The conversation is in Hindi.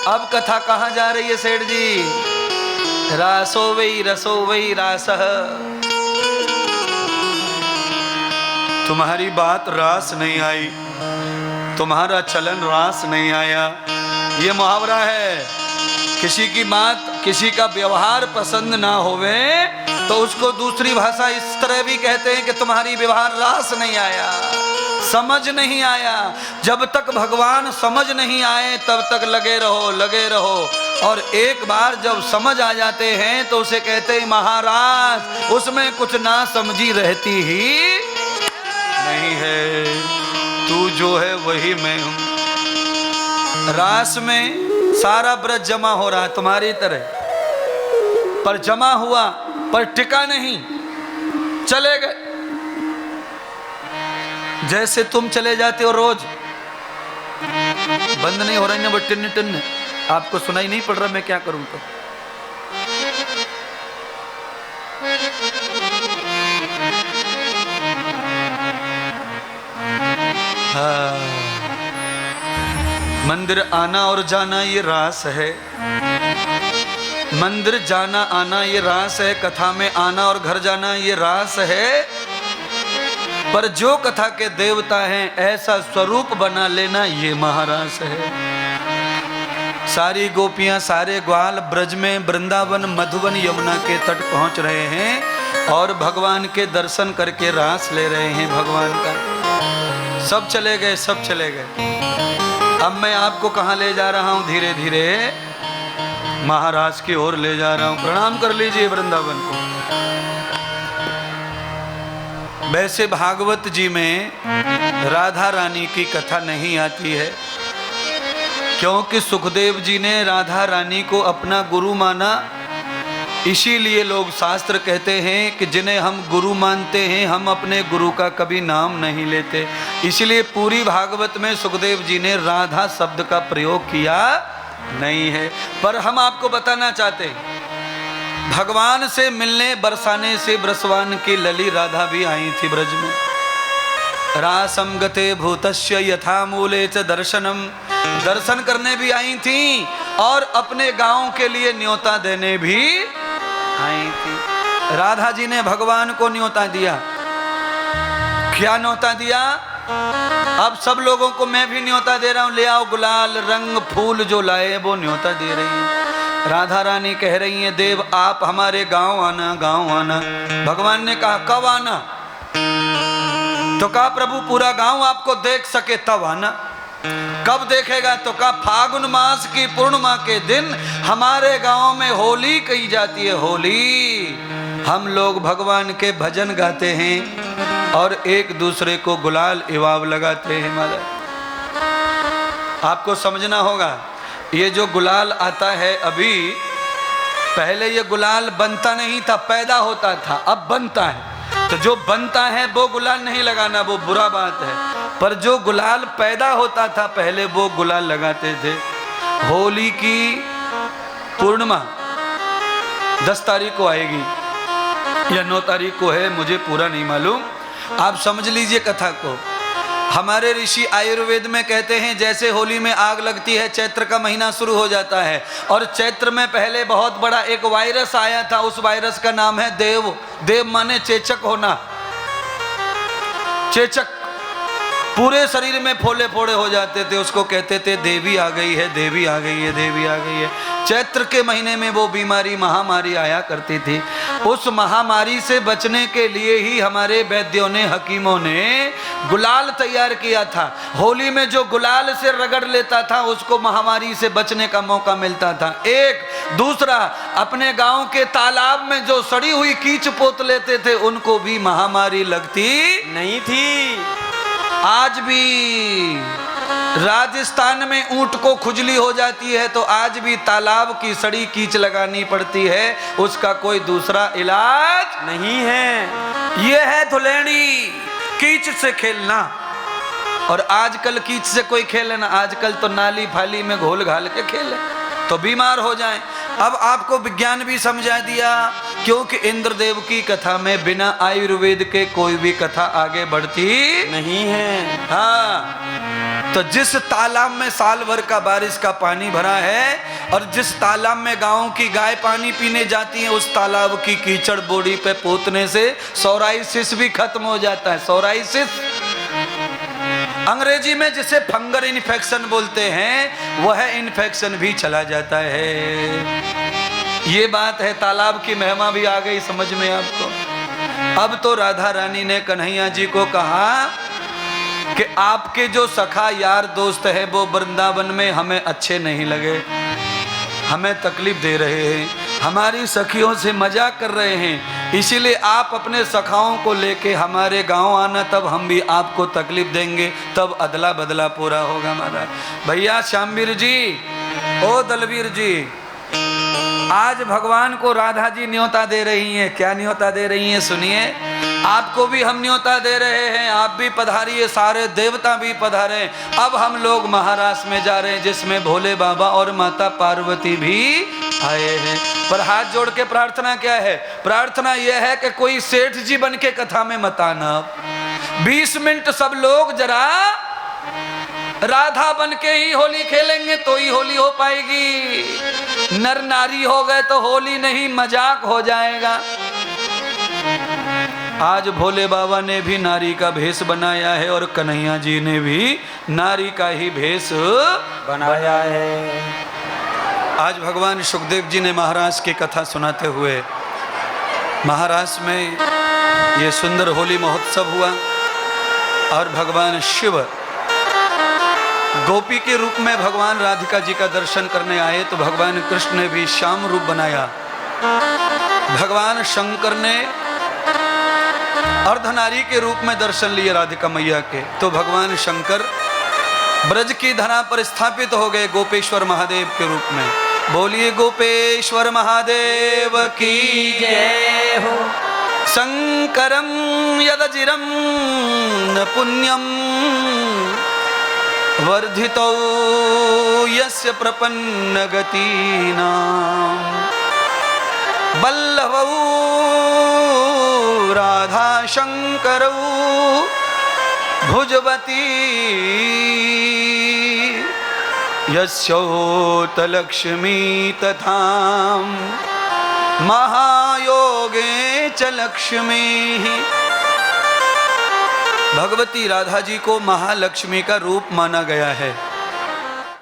अब कथा कहाँ जा रही है सेठ जी? रासो वही रासः। तुम्हारी बात रास नहीं आई, तुम्हारा चलन रास नहीं आया। ये मुहावरा है, किसी की बात, किसी का व्यवहार पसंद ना होवे तो उसको दूसरी भाषा इस तरह भी कहते हैं कि तुम्हारी व्यवहार रास नहीं आया, समझ नहीं आया। जब तक भगवान समझ नहीं आए तब तक लगे रहो, लगे रहो। और एक बार जब समझ आ जाते हैं तो उसे कहते हैं महाराज, उसमें कुछ ना समझी रहती ही नहीं है, तू जो है वही मैं हूं। रास में सारा ब्रज जमा हो रहा है तुम्हारी तरह, पर जमा हुआ पर टिका नहीं, चले गए। जैसे तुम चले जाते हो रोज, बंद नहीं हो रही ना वो टिन्न टिन्न, आपको सुनाई नहीं पड़ रहा मैं क्या करूं? तो हाँ, मंदिर आना और जाना ये रास है, मंदिर जाना आना ये रास है, कथा में आना और घर जाना ये रास है। पर जो कथा के देवता हैं ऐसा स्वरूप बना लेना ये महारास है। सारी गोपियां, सारे ग्वाल ब्रज में वृंदावन मधुबन यमुना के तट पहुंच रहे हैं और भगवान के दर्शन करके रास ले रहे हैं भगवान का। सब चले गए, सब चले गए। अब मैं आपको कहाँ ले जा रहा हूँ? धीरे धीरे महाराज की ओर ले जा रहा हूँ। प्रणाम कर लीजिए वृंदावन को। वैसे भागवत जी में राधा रानी की कथा नहीं आती है, क्योंकि सुखदेव जी ने राधा रानी को अपना गुरु माना। इसीलिए लोग शास्त्र कहते हैं कि जिन्हें हम गुरु मानते हैं हम अपने गुरु का कभी नाम नहीं लेते। इसलिए पूरी भागवत में सुखदेव जी ने राधा शब्द का प्रयोग किया नहीं है। पर हम आपको बताना चाहते हैं, भगवान से मिलने बरसाने से ब्रसवान की लली राधा भी आई थी ब्रज में। रासम गते भूतस्य यथा मूले च दर्शनम, दर्शन करने भी आई थी और अपने गांव के लिए न्योता देने भी आई थी। राधा जी ने भगवान को न्योता दिया। क्या न्योता दिया? अब सब लोगों को मैं भी न्योता दे रहा हूं, ले आओ गुलाल रंग फूल जो लाए वो न्योता दे रही है। राधा रानी कह रही है देव आप हमारे गांव आना, गांव आना। भगवान ने कहा कब आना? तो कहा प्रभु पूरा गांव आपको देख सके तब आना। कब देखेगा? तो कहा फागुन मास की पूर्णिमा के दिन हमारे गांव में होली कही जाती है। होली हम लोग भगवान के भजन गाते हैं और एक दूसरे को गुलाल इवाब लगाते हैं। माला आपको समझना होगा, ये जो गुलाल आता है अभी, पहले ये गुलाल बनता नहीं था, पैदा होता था, अब बनता है। तो जो बनता है वो गुलाल नहीं लगाना, वो बुरा बात है। पर जो गुलाल पैदा होता था पहले वो गुलाल लगाते थे। होली की पूर्णिमा 10 तारीख को आएगी या 9 तारीख को है, मुझे पूरा नहीं मालूम। आप समझ लीजिए कथा को। हमारे ऋषि आयुर्वेद में कहते हैं जैसे होली में आग लगती है, चैत्र का महीना शुरू हो जाता है और चैत्र में पहले बहुत बड़ा एक वायरस आया था। उस वायरस का नाम है देव। देव माने चेचक होना। चेचक पूरे शरीर में फोले फोड़े हो जाते थे, उसको कहते थे देवी आ गई है, देवी आ गई है, देवी आ गई है। चैत्र के महीने में वो बीमारी महामारी आया करती थी। उस महामारी से बचने के लिए ही हमारे वैद्यों ने, हकीमों ने गुलाल तैयार किया था। होली में जो गुलाल से रगड़ लेता था उसको महामारी से बचने का मौका मिलता था। एक दूसरा, अपने गांव के तालाब में जो सड़ी हुई कीच पोत लेते थे उनको भी महामारी लगती नहीं थी। आज भी राजस्थान में ऊंट को खुजली हो जाती है तो आज भी तालाब की सड़ी कीच लगानी पड़ती है, उसका कोई दूसरा इलाज नहीं है। यह है धुलेड़ी, कीच से खेलना। और आजकल कीच से कोई खेले ना, आजकल तो नाली फाली में घोल घाल के खेले तो बीमार हो जाएं। अब आपको विज्ञान भी समझा दिया, क्योंकि इंद्रदेव की कथा में बिना आयुर्वेद के कोई भी कथा आगे बढ़ती नहीं है। हाँ, तो तो जिस तालाब में साल भर का बारिश का पानी भरा है और जिस तालाब में गांव की गाय पानी पीने जाती है, उस तालाब की कीचड़ बॉडी पे पोतने से सोराइसिस भी खत्म हो जाता है। सोराइसिस अंग्रेजी में जिसे फंगल इन्फेक्शन बोलते हैं, वह इन्फेक्शन भी चला जाता है। ये बात है, तालाब की महिमा भी आ गई समझ में आपको। अब तो राधा रानी ने कन्हैया जी को कहा कि आपके जो सखा यार दोस्त है वो वृंदावन में हमें अच्छे नहीं लगे, हमें तकलीफ दे रहे हैं, हमारी सखियों से मजाक कर रहे हैं, इसीलिए आप अपने सखाओं को लेके हमारे गांव आना, तब हम भी आपको तकलीफ देंगे, तब अदला बदला पूरा होगा महाराज। भैया श्यामवीर जी, ओ दलवीर जी, आज भगवान को राधा जी न्योता दे रही हैं। क्या न्योता दे रही हैं सुनिए। आपको भी हम न्योता दे रहे हैं, आप भी पधारिए, सारे देवता भी पधारे। अब हम लोग महाराष्ट्र में जा रहे हैं, जिसमें भोले बाबा और माता पार्वती भी आए हैं। पर हाथ जोड़ के प्रार्थना क्या है? प्रार्थना यह है कि कोई सेठ जी बन के कथा में मत आना। 20 मिनट सब लोग जरा राधा बन के ही होली खेलेंगे तो ही होली हो पाएगी। नर नारी हो गए तो होली नहीं, मजाक हो जाएगा। आज भोले बाबा ने भी नारी का भेष बनाया है और कन्हैया जी ने भी नारी का ही भेष बनाया है। आज भगवान सुखदेव जी ने महाराज की कथा सुनाते हुए महाराष्ट्र में ये सुंदर होली महोत्सव हुआ और भगवान शिव गोपी के रूप में भगवान राधिका जी का दर्शन करने आए, तो भगवान कृष्ण ने भी श्याम रूप बनाया। भगवान शंकर ने अर्धनारी के रूप में दर्शन लिए राधिका मैया के, तो भगवान शंकर ब्रज की धरा पर स्थापित हो गए गोपेश्वर महादेव के रूप में। बोलिए गोपेश्वर महादेव की जय हो। शंकरम यदजिरम न पुण्यम वर्धितो यस्य प्रपन्न गतीनां बल्लभौ राधा शंकरौ भुजवती यस्योत लक्ष्मी तथा महायोगे च लक्ष्मी। भगवती राधा जी को महालक्ष्मी का रूप माना गया है।